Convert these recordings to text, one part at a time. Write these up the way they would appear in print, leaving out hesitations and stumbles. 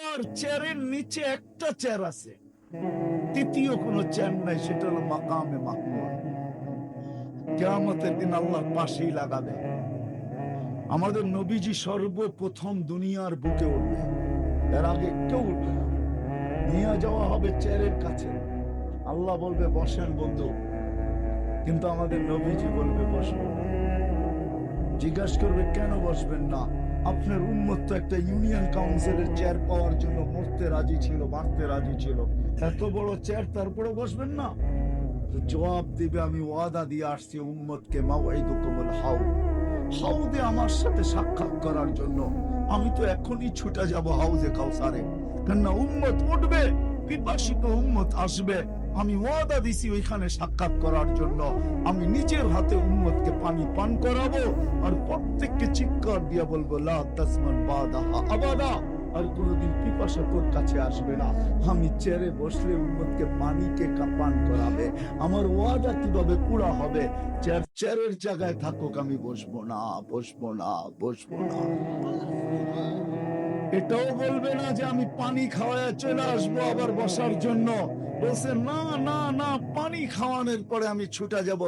আমার চেয়ারের নিচে একটা চেয়ার আছে, তৃতীয় কোনো চেয়ার নাই, সেটা হলো মাকামে মাহমুদ। কিয়ামতের দিন আল্লাহর পাশেই লাগাবে। আমাদের নবীজি সর্বপ্রথম দুনিয়ার বুকে উঠবে, এর আগে কেউ উঠবে না। নিয়ে যাওয়া হবে চেয়ারের কাছে, আল্লাহ বলবে বসেন বন্ধু, কিন্তু আমাদের নবীজি বলবে বসবো না। জিজ্ঞাসা করবে কেন বসবেন না? আপনার উম্মত তো একটা ইউনিয়ন কাউন্সিলের চেয়ার পাওয়ার জন্য মরতে রাজি ছিল, মারতে রাজি ছিল, এত বড় চেয়ার তারপরে বসবেন না? তো জবাব দিবে আমি ওয়াদা দিয়ে আসছি উম্মতকে, মাওয়াইদুকুমুল হাউদ, হাউদে আমার সাথে সাক্ষাৎ করার জন্য আমি তো এখনই ছুটে যাব হাউজে কাউসারে। কেননা উম্মত উঠবে, পিপাসিত উম্মত আসবে, আমি ওয়াদা দিছি ওইখানে সাক্ষাৎ করার জন্য। আমি নিজের হাতে উম্মতকে পানি পান করাবো, আর প্রত্যেককে চিৎকার দিয়া বলবো লা তাসমান বাদাহা আবাদা, আর কোনোদিন পিপাসা তোর কাছে আসবে না। আমি চেয়ারে বসলে উম্মতকে পানিকে পান করাবে। আমার ওয়াদা কিভাবে পুরা হবে? চেয়ারের জায়গায় থাকুক, আমি বসবো না, বসবো না, বসবো না। এটাও বলবে না যে আমি পানি খাওয়ায় চলে আসবো আবার বসার জন্য। বলছে না না না, পানি খাওয়ানোর পরে আমি ছুটে যাব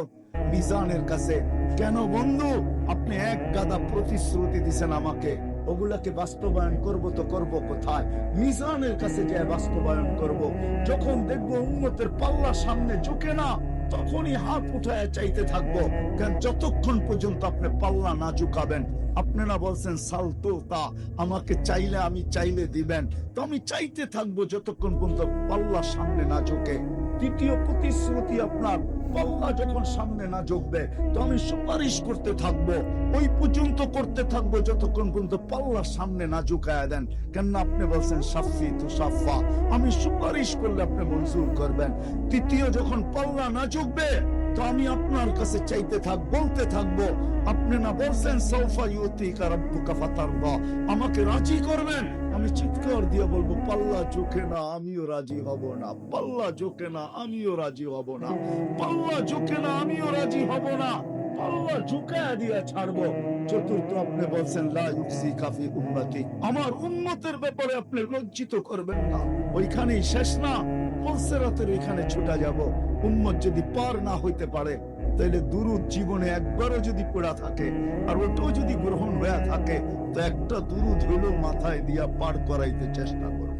মিজানের কাছে। কেন বন্ধু? আপনি এক গাদা প্রতিশ্রুতি দিছেন আমাকে, ওগুলাকে বাস্তবায়ন করব তো করব কোথায়? মিজানের কাছে যে বাস্তবায়ন করব। যখন দেখবো উম্মতের পাল্লা সামনে ঝুঁকে না, তখনই হাত উঠায় চাইতে থাকবো। কারণ যতক্ষণ পর্যন্ত আপনি পাল্লা না ঝুঁকাবেন, আপনি না বলছেন সালতুতা, আমাকে চাইলে আমি চাইলে দিবেন, তো আমি চাইতে থাকবো যতক্ষণ পর্যন্ত পাল্লা সামনে না ঝুঁকে। দ্বিতীয় প্রতিশ্রুতি আপনার, পাল্লা যখন সামনে না ঝুঁকবে তো আমি সুপারিশ করতে থাকবো, ওই পর্যন্ত করতে থাকবো যতক্ষণ পর্যন্ত পাল্লা সামনে না ঝুঁকায় দেন। কেন আপনি বলছেন সাফি তু সাফা, আমি সুপারিশ করলে আপনি মঞ্জুর করবেন। তৃতীয় যখন পাল্লা না ঝুঁকবে তো আমি আপনার কাছে চাইতে বলতে থাকবো, আপনি না বলছেন সাউফা ইউতিকা রাব্বুকা ফাতারদা, আমাকে রাজি করবেন। আমি চিৎকার দিয়ে বলবো পাল্লা ঝুঁকে না, আমিও রাজি হব না, পাল্লা ঝুঁকে না, আমিও রাজি হব না, পাল্লা ঝুঁকে না, আমিও রাজি হব না, পাল্লা ঝুঁকায় দিয়ে ছাড়বো। চতুর্থ আপনি বলছেন লা ইউসিকা ফি উম্মতি, আমার উম্মতের ব্যাপারে আপনি লজ্জিত করবেন না। ওইখানেই শেষ না, পুলসিরাতের ওইখানে ছুটা যাব। উম্মত যদি পার না হইতে পারে, তাহলে দুরুদ জীবনে একবারও যদি পড়া থাকে আর ওটাও যদি গ্রহণ হয়ে থাকে, তো একটা দুরুদ হলো মাথায় দিয়া পার করাইতে চেষ্টা করব।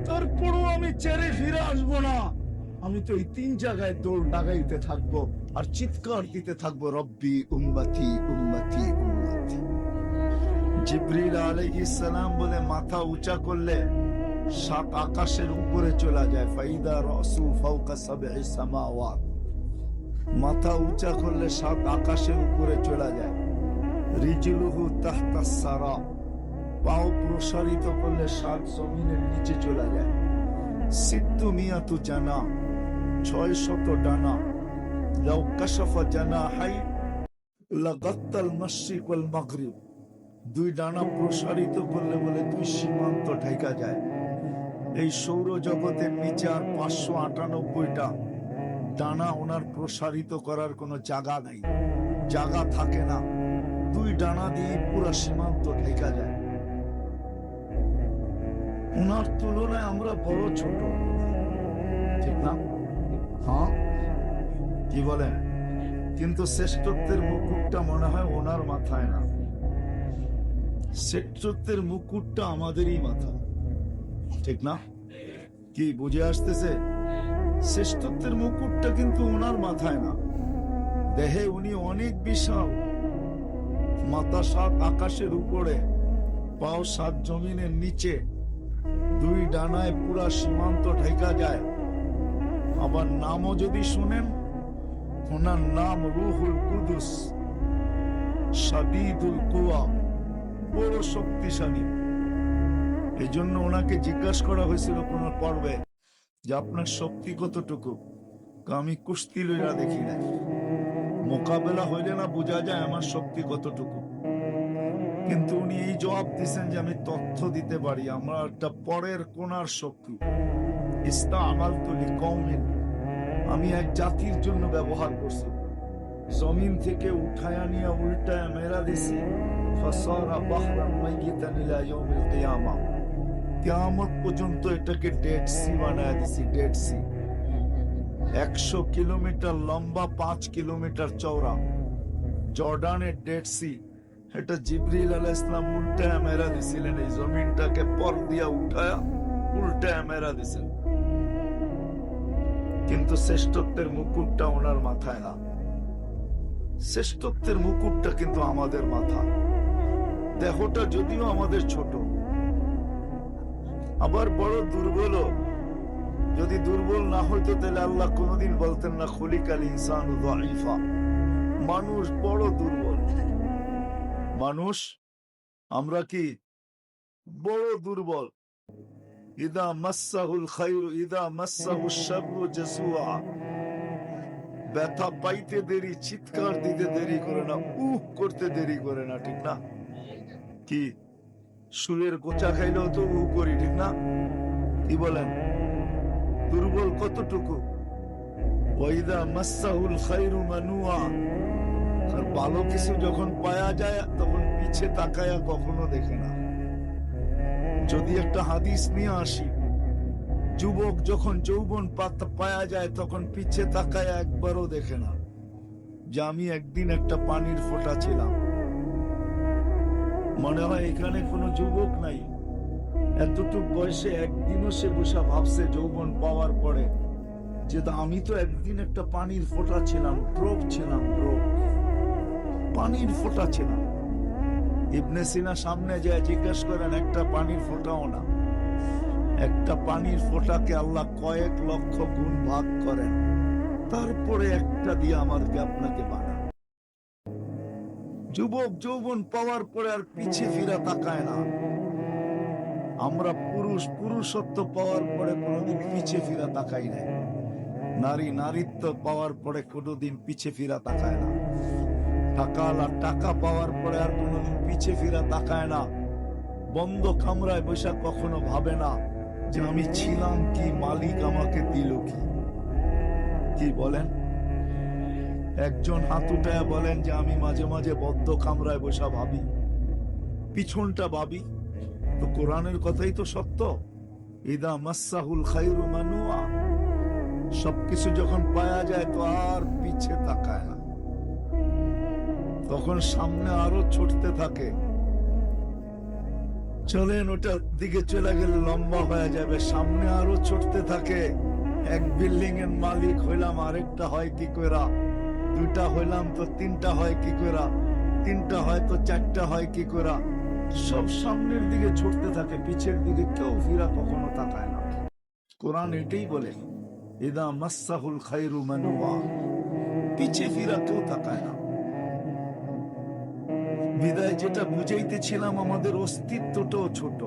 তারপরও আমি চেরে ফিরে আসবো না। আমি তো এই তিন জায়গায় দৌড় লাগাইতে থাকবো আর চিৎকার দিতে থাকবো রব্বি উম্মতি উম্মতি উম্মতি। জিবরিল আলাইহিস সালাম বলে মাথা উঁচা করলে সাত আকাশের উপরে চলে যায়। ফাইদা রাসু ফাওকা সাবঈ সামাওয়াত, মাথা উঁচা করলে সাত আকাশের উপরে চলে যায়। রিজলুহু তাহতা সারা, পাও প্রসারিত করলে সাত জমিনের নিচে চলে যায়। সিত্তু মিয়াতু জানা, 600 ডানা। লাউ কাশাফা জানাহাই লাগাত্তাল মাশরিক ওয়াল মাগরিব, দুই ডানা প্রসারিত করলে বলে দুই সীমান্ত ঢাকা যায়। এই সৌরজগতের নিচে আর 598টা ডানা ওনার প্রসারিত করার কোনো জায়গা নাই, জায়গা থাকে না। দুই ডানা দিয়ে পুরো সীমান্ত ঢেকা যায়। ওনার তুলনায় আমরা বড় ছোট, ঠিক না? হ্যাঁ, কি বলেন? কিন্তু শ্রেষ্ঠত্বের মুকুটটা মনে হয় ওনার মাথায় না, শ্রেষ্ঠত্বের মুকুটটা আমাদেরই মাথা, ঠিক না? কি বুঝে আসতেছে? শ্রেষ্ঠত্বের মুকুটটা কিন্তু ওনার মাথায় না। দেহে উনি অনেক বিশাল, মাথা সাত আকাশের উপরে, পাও সাত জমিনের নিচে, দুই ডানায় পুরা সীমান্ত ঢেকা যায়। আবার নামও যদি শুনেন, ওনার নাম রুহুল কুদুস, শাদীদুল কুওয়া, বড় শক্তিশালী। এই জন্য ওনাকে জিজ্ঞাসা করা হয়েছিল কোন পর্বে যে আপনার শক্তি কতটুকু? আমি কুস্তি লইয়া দেখি না, মোকাবেলা হইলে না বোঝা যায় আমার শক্তি কতটুকু। কিন্তু উনি এই জবাব দিচ্ছেন যে আমি তথ্য দিতে পারি, আমরা একটা পরের কোনার শক্তি। ইস্তামালতু লিকওমিন, আমি এক জাতির জন্য ব্যবহার করছি। জমিন থেকে উঠায়া নিয়ে উল্টায় মেরা দিছি, ফাসারা বাহরান মাইয়িতান ইলা ইয়াউমিল কিয়ামা, কিয়ামত পর্যন্ত এটাকে ডেড সি বানায় দিছি, ডেড সি। 100 কিলোমিটার লম্বা, 5 কিলোমিটার চওড়া জর্ডানের ডেড সি। এটা জিবরিল আলাইহিস সালাম উল্টায় মেরা দিছিলেন, এই জমিনটাকে পর দিয়া উঠায়া উল্টায় মেরা দিছেন। কিন্তু শ্রেষ্ঠত্বের মুকুটটা ওনার মাথায় না, শ্রেষ্ঠত্বের মুকুটটা কিন্তু আমাদের মাথা। দেহটা যদিও আমাদের ছোট, আবার বড় দুর্বল। যদি দুর্বল না হইতো তাহলে আল্লাহ কোনদিন বলতেন না খুলিকাল ইনসানু যায়ীফা। মানুষ বড় দুর্বল, মানুষ আমরা কি বড় দুর্বল। ইদা মাসসাহুল খায়রু ইদা মাসসাহুশ শাররু জাজুআ, ব্যথা পাইতে দেরি, চিৎকার দিতে দেরি করে না, উহ করতে দেরি করে না, ঠিক না? কি সুরের গোচা খাইলেও তো উহ করি, ঠিক না? কি বলেন? দুর্বল কতটুকু? ওয়াইদা মাসসাহুল খায়রু মানুআ, আর ভালো কিছু যখন পাওয়া যায় তখন পিছে তাকায়া কখনো দেখে না। যদি একটা হাদিস নিয়ে আসি, যুবক যখন যৌবন পাওয়া যায় তখন পিছে তাকায় একবারও দেখে না যে আমি একদিন একটা পানির ফোঁটা ছিলাম। মনে হয় এখানে কোনো যুবক নাই, এতটুক বয়সে একদিনও সে বসে ভাবছে যৌবন পাওয়ার পরে যে আমি তো একদিন একটা পানির ফোঁটা ছিলাম, ড্রপ ছিলাম, ড্রপ, পানির ফোঁটা ছিলাম। ইবনে সিনা সামনে যায় জিজ্ঞেস করেন, একটা পানির ফোঁটাও না। একটা পানির ফোঁটাকে আল্লাহ কয়েক লক্ষ গুণ ভাগ করেন, তারপরে একটা দিয়ে আমাকে আপনাকে বানান। যুবক যৌবন পাওয়ার পরে আর পিছে ফিরা তাকায় না। আমরা পুরুষ পুরুষত্ব পাওয়ার পরে কোনোদিন পিছে ফিরা তাকাই না। নারী নারীত্ব পাওয়ার পরে কোনোদিন পিছে ফিরা তাকায় না। টাকা পাওয়ার পরে আর কোনোদিন পিছে ফিরা তাকায় না। বন্ধ কামরায় বসে কখনো ভাবে না যে আমি ছিলাম কি, মালিক আমাকে দিল কি। কি বলেন? একজন হাত উঠায় বলেন যে আমি মাঝে মাঝে বদ্ধ কামরায় বসে ভাবি, পিছনটা ভাবি। তো কোরআনের কথাই তো সত্য, ইদা মাসসাহুল খায়রু মানুআ, সবকিছু যখন পাওয়া যায় তো আর পিছে তাকায় না, তখন সামনে আরো ছুটতে থাকে। চলেন ওটার দিকে চলে গেলে লম্বা হয়ে যাবে, সামনে আরো ছুটতে থাকে। এক বিল্ডিং এর মালিক হইলাম, আরেকটা হয় কি কইরা, দুইটা হইলাম তো তিনটা হয় কি কইরা, তিনটা হয় তো চারটা হয় কি কইরা। সব সামনের দিকে ছুটতে থাকে, পিছের দিকে কেউ ফিরা কখনো তাকায় না। কোরআন এটাই বলে, ইদা মাসসাহুল খায়রু মানুআ, পিছে ফিরা কেউ তাকায় না। বিদায় যেটা বুঝাইতেছিলাম, আমাদের অস্তিত্বটাও ছোট,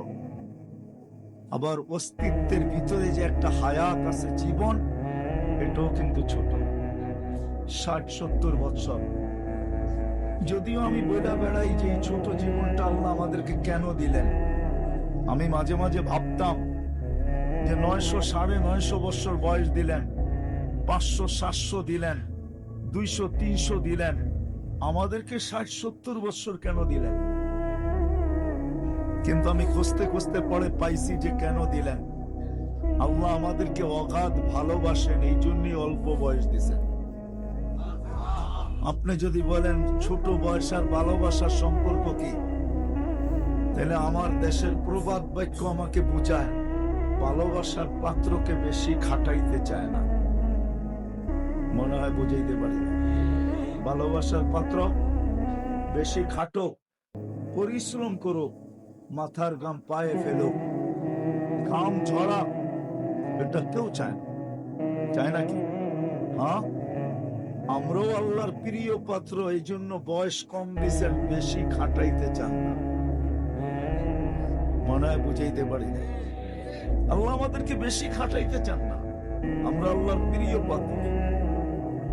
আবার অস্তিত্বের ভিতরে যে একটা হায়াত আছে, জীবন, এটাও কিন্তু ছোট। 60-70 বছর। যদিও আমি বইলা বেড়াই যে এই ছোট জীবনটা আল্লাহ আমাদেরকে কেন দিলেন। আমি মাঝে মাঝে ভাবতাম যে 900 950 বছর বয়স দিলেন, 500 700 দিলেন, 200 300 দিলেন, আমাদেরকে 60-70 বছর কেন দিলেন? কিন্তু আমি খুঁজতে খুঁজতে পরে পাইছি যে কেন দিলেন। আল্লাহ আমাদেরকে অগাধ ভালোবাসেন, এই জন্যই অল্প বয়স দিছেন। আপনি যদি বলেন ছোট বয়স আর ভালোবাসার সম্পর্ক কি, তাহলে আমার দেশের প্রবাদ বাক্য আমাকে বুঝায়, ভালোবাসার পাত্রকে বেশি খাটাইতে চায় না। মনে হয় বুঝাইতে পারি না। ভালোবাসার পাত্র বেশি খাটো, পরিশ্রম করো, মাথার ঘাম পায়ে ফেলো, ঘাম ঝরা, এটা কেউ চায় না। চায় নাকি? হ্যাঁ, আমরাও আল্লাহর প্রিয় পাত্র, এই জন্য বয়স কম দিছেন, বেশি খাটাইতে চান না। মনে হয় বুঝাইতে পারি না। আল্লাহ আমাদেরকে বেশি খাটাইতে চান না, আমরা আল্লাহর প্রিয় পাত্র।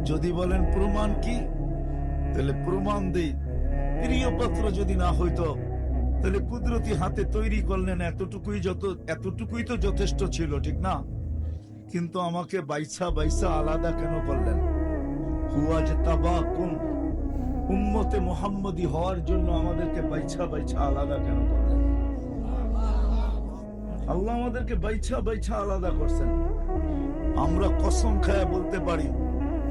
যদি বলেন প্রমাণ কি, তাহলে প্রমাণ দেই। প্রিয় পাত্র যদি না হইতো তাহলে কুদরতি হাতে তৈরি করলেন, এতটুকুই তো যথেষ্ট ছিল, ঠিক না? কিন্তু আমাকে বাইসা বাইসা আলাদা কেন করলেন? হুয়া যে তাবাকুম, উম্মতে মুহাম্মদী হওয়ার জন্য আমাদেরকে বাইছা বাইছা আলাদা কেন করলেন? আল্লাহ আমাদেরকে বাইছা বাইছা আলাদা করছেন। আমরা কসম খায়া বলতে পারি,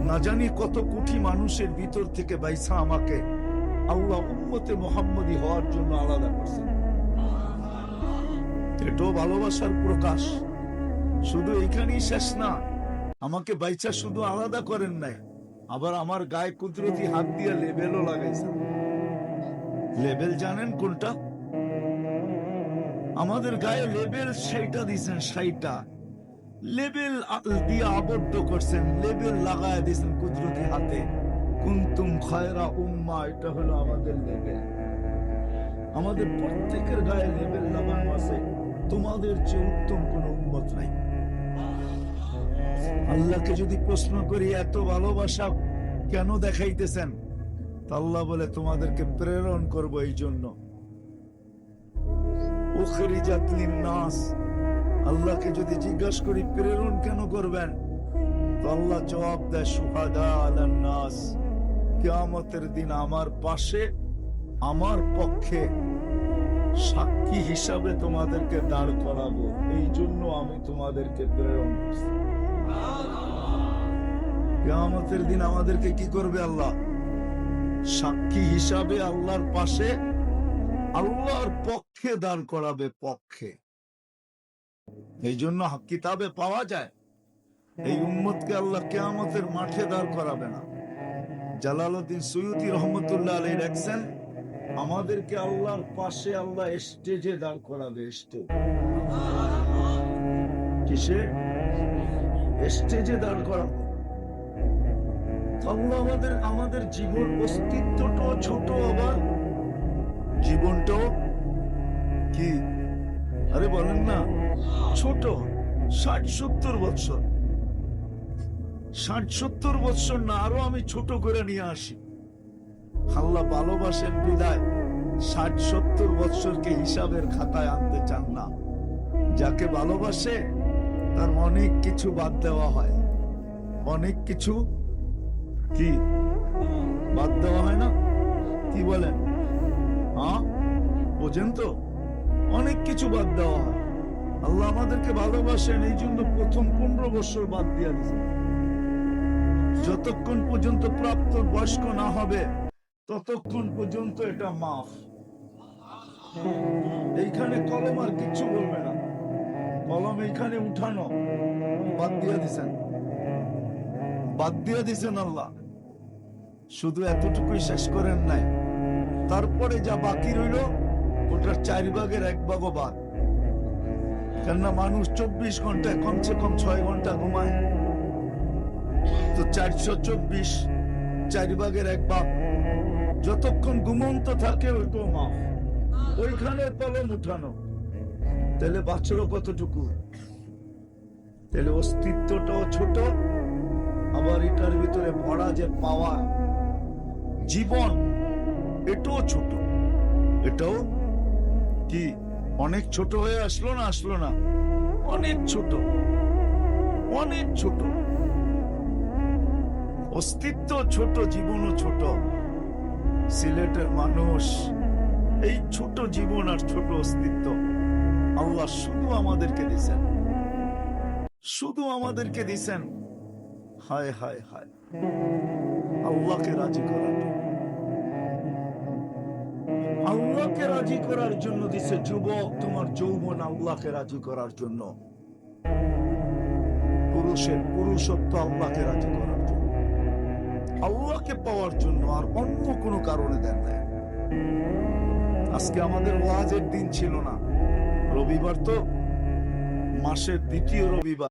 না জানি কত কোটি মানুষের ভিতর থেকে বাইছা আমাকে আল্লাহ উম্মতে মুহাম্মদী হওয়ার জন্য আলাদা করছেন। এটাও ভালোবাসার প্রকাশ। শুধু এখানেই শেষ না, আমাকে বাইচা শুধু আলাদা করেন নাই, আবার আমার গায়ে কুদরতি হাত দিয়ে লেবেলও লাগাইছেন। লেবেল জানেন কোনটা? আমাদের গায়ে লেবেল সেইটা দিয়েছেন, সেইটা লেবেল দিয়ে আবদ্ধ করছেন, লেবেল লাগায় দিয়েছেন কুদরতি হাতে। কুনতুম খায়রা উম্মাহ, এটা হলো আমাদের লেবেল। আমাদের প্রত্যেকের গায়ে লেবেল লাগানো আছে, তোমাদের চেয়ে উত্তম কোন উম্মত নাই। আল্লাহকে যদি প্রশ্ন করি এত ভালোবাসা কেন দেখাইতেছেন, আল্লাহ বলে তোমাদেরকে প্রেরণ করব এই জন্য। উখরিজাত লিন্নাস, আল্লাহকে যদি জিজ্ঞাসা করি প্রেরণ কেন করবেন, তো আল্লাহ জবাব দেয় শুহাদা আলান নাস, কিয়ামতের দিন আমার পাশে আমার পক্ষে সাক্ষী হিসাবে তোমাদেরকে দাঁড় করাবো, এই জন্য আমি তোমাদেরকে প্রেরণ করছি। কিয়ামতের দিন আমাদেরকে কি করবে আল্লাহ? সাক্ষী হিসাবে আল্লাহর পাশে, আল্লাহর পক্ষে দাঁড় করাবে, পক্ষে। এই জন্য কিতাবে পাওয়া যায় এই উম্মতকে আল্লাহ কিয়ামতের মাঠে দাঁড় করাবে না। জালালউদ্দিন সুয়ুতী রহমতুল্লাহ আলাইহি লেখছেন, আমাদেরকে আল্লাহর পাশে আল্লাহ স্টেজে দাঁড় করাবে। স্টেজ কিসে? স্টেজে দাঁড় করাবে। আল্লাহ আমাদের জীবন অস্তিত্বটাও ছোট, আবার জীবনটাও কি, আরে বলেন না, ছোট। 60-70 বছর, 60-70 বছর না, আরো আমি ছোট করে নিয়ে আসি। আল্লাহ ভালোবাসেন বিদায় 60-70 বছরকে হিসাবের খাতায় আনতে চান না। যাকে ভালোবাসে তার অনেক কিছু বাদ দেওয়া হয়, অনেক কিছু কি বাদ দেওয়া হয় না? কি বলেন? হ্যাঁ, বোঝেন তো? অনেক কিছু বাদ দেওয়া হয়। আল্লাহ আমাদেরকে ভালোবাসেন, এই জন্য প্রথম 15 বছর বাদ দিয়ে দিয়েছেন। যতক্ষণ পর্যন্ত প্রাপ্ত বয়স্ক না হবে ততক্ষণ পর্যন্ত এটা মাফ। এইখানে কলম আর কিচ্ছু বলবে না, কলম এইখানে উঠানো, বাদ দিয়ে দিছেন, বাদ দিয়ে দিছেন। আল্লাহ শুধু এতটুকুই শেষ করেন নাই, তারপরে যা বাকি রইল ওটার 4 ভাগের 1 ভাগও বাদ। কেননা মানুষ 24 ঘন্টায় কমসে কম 6 ঘন্টা ঘুমায়, তো 424, 4 ভাগের 1 ভাগ যতক্ষণ ঘুমন্ত থাকে ওইটাও মাফ। ওইখানে কলম উঠানো, তাহলে বাঁচল কতটুকু? তাহলে অস্তিত্বটাও ছোট, আবার এটার ভিতরে ভরা যে পাওয়া জীবন, এটাও ছোট। এটাও কি অনেক ছোট হয়ে আসলো না? আসলো না? অনেক ছোট, অনেক ছোট। অস্তিত্ব ছোট, জীবনও ছোট। সিলেটের মানুষ এই ছোট জীবন আর ছোট অস্তিত্ব আল্লাহ শুধু আমাদেরকে দিছেন, শুধু আমাদেরকে দিছেন। হায় হায় হায়, আল্লাহকে রাজি করার জন্য, আল্লাহকে রাজি করার জন্য দিছে। যুবক, তোমার যৌবন আল্লাহকে রাজি করার জন্য, পুরুষের পুরুষত্ব আল্লাহকে রাজি করার জন্য, আল্লাহকে পাওয়ার জন্য, আর অন্য কোনো কারণে দেন না। আজকে আমাদের ওয়াজের দিন ছিল না, রবিবার তো মাসের 2য় রবিবার।